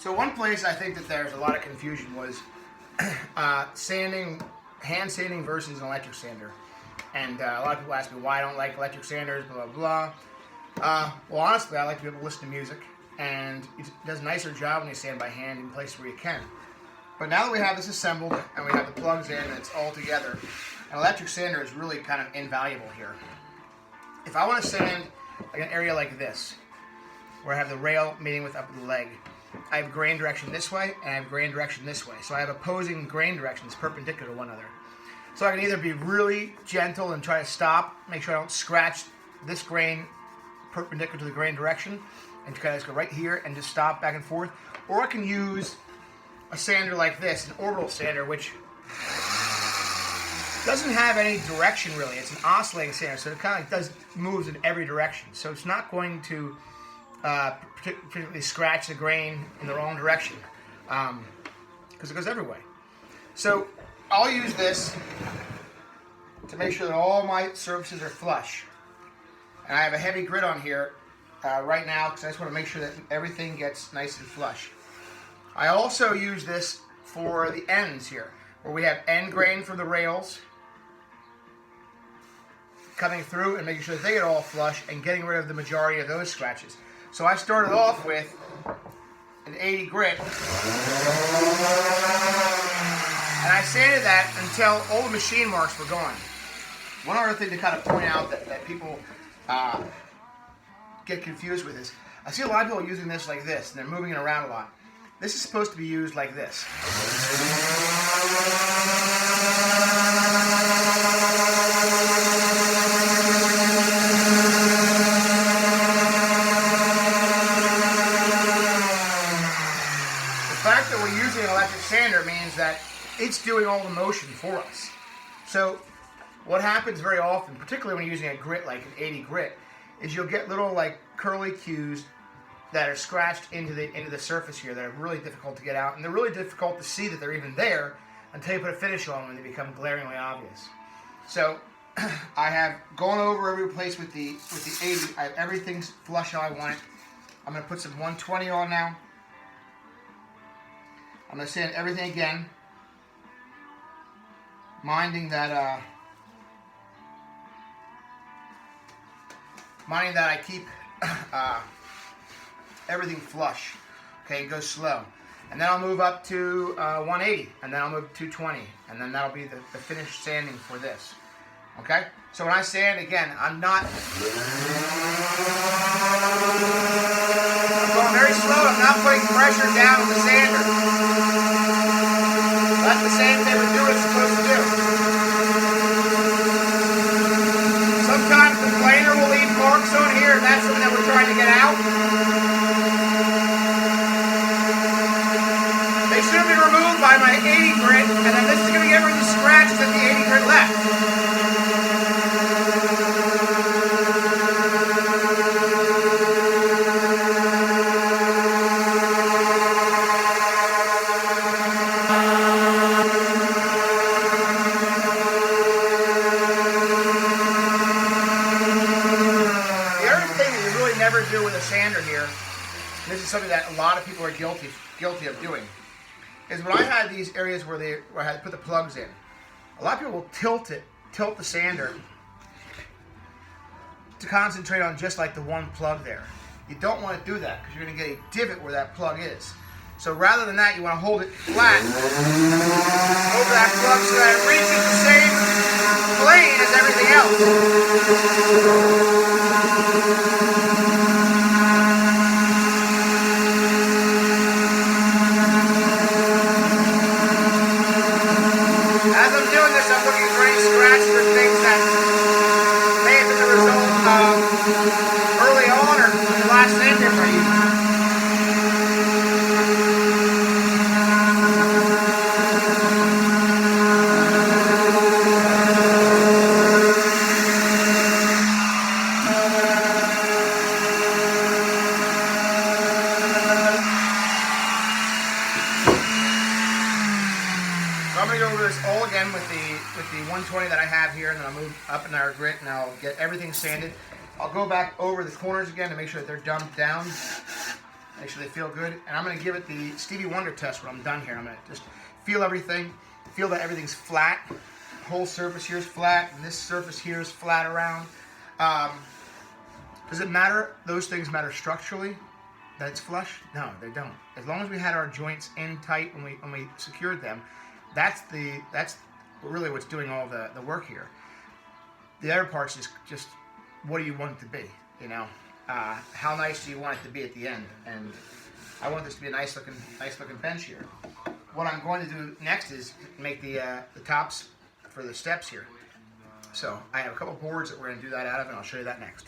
So one place I think that there's a lot of confusion was sanding, hand sanding versus an electric sander. And a lot of people ask me why I don't like electric sanders, blah, blah, blah. Well, honestly, I like to be able to listen to music, and it does a nicer job when you sand by hand in places where you can. But now that we have this assembled and we have the plugs in and it's all together, an electric sander is really kind of invaluable here. If I want to sand like an area like this, where I have the rail meeting with up the leg, I have grain direction this way and I have grain direction this way. So I have opposing grain directions perpendicular to one another. So I can either be really gentle and try to stop, make sure I don't scratch this grain perpendicular to the grain direction, and kind of just go right here and just stop back and forth. Or I can use a sander like this, an orbital sander, which doesn't have any direction really. It's an oscillating sander, so it kind of moves in every direction. So it's not going to particularly scratch the grain in the wrong direction because it goes every way. So I'll use this to make sure that all my surfaces are flush. And I have a heavy grit on here right now because I just want to make sure that everything gets nice and flush. I also use this for the ends here, where we have end grain from the rails coming through and making sure that they get all flush and getting rid of the majority of those scratches. So I started off with an 80 grit, and I sanded that until all the machine marks were gone. One other thing to kind of point out that people get confused with is, I see a lot of people using this like this, and they're moving it around a lot. This is supposed to be used like this. The fact that we're using an electric sander means that it's doing all the motion for us. So what happens very often, particularly when you're using a grit like an 80 grit, is you'll get little like curly cues that are scratched into the surface here that are really difficult to get out, and they're really difficult to see that they're even there until you put a finish on when they become glaringly obvious. So I have gone over every place with the 80. Everything's flush how I want it. I'm going to put some 120 on now. I'm going to sand everything again, minding that I keep everything flush. Okay, go slow. And then I'll move up to 180, and then I'll move to 220, and then that'll be the finished sanding for this. Okay? So when I sand, again, I'm going very slow. I'm not putting pressure down on the sander. That's the same thing we're doing it's supposed to do. Sometimes the planer will leave marks on here, and that's something that we're trying to get out. They should have been removed by my 80 grit, and then this is going to get rid of the scratches that the 80 grit left. The other thing that you really never do with a sander here, and this is something that a lot of people are guilty of doing, is when I had these areas where I had to put the plugs in, a lot of people will tilt the sander to concentrate on just like the one plug there. You don't want to do that because you're going to get a divot where that plug is. So rather than that, you want to hold it flat over that plug so that it reaches the same plane as everything else. As I'm doing this, I'm looking for any scratches or things that may have been the result of early on or the last sander I used. I'm going to go over this all again with the 120 that I have here, and then I'll move up in our grit and I'll get everything sanded. I'll go back over the corners again to make sure that they're dumped down. make sure they feel good. And I'm going to give it the Stevie Wonder test when I'm done here. I'm going to just feel everything, feel that everything's flat. The whole surface here is flat, and this surface here is flat around. Does it matter? Those things matter structurally. That it's flush? No, they don't. As long as we had our joints in tight when we secured them, that's really what's doing all the work here. The other parts is just what do you want it to be? You know, how nice do you want it to be at the end? And I want this to be a nice looking bench here. What I'm going to do next is make the tops for the steps here. So I have a couple boards that we're going to do that out of, and I'll show you that next.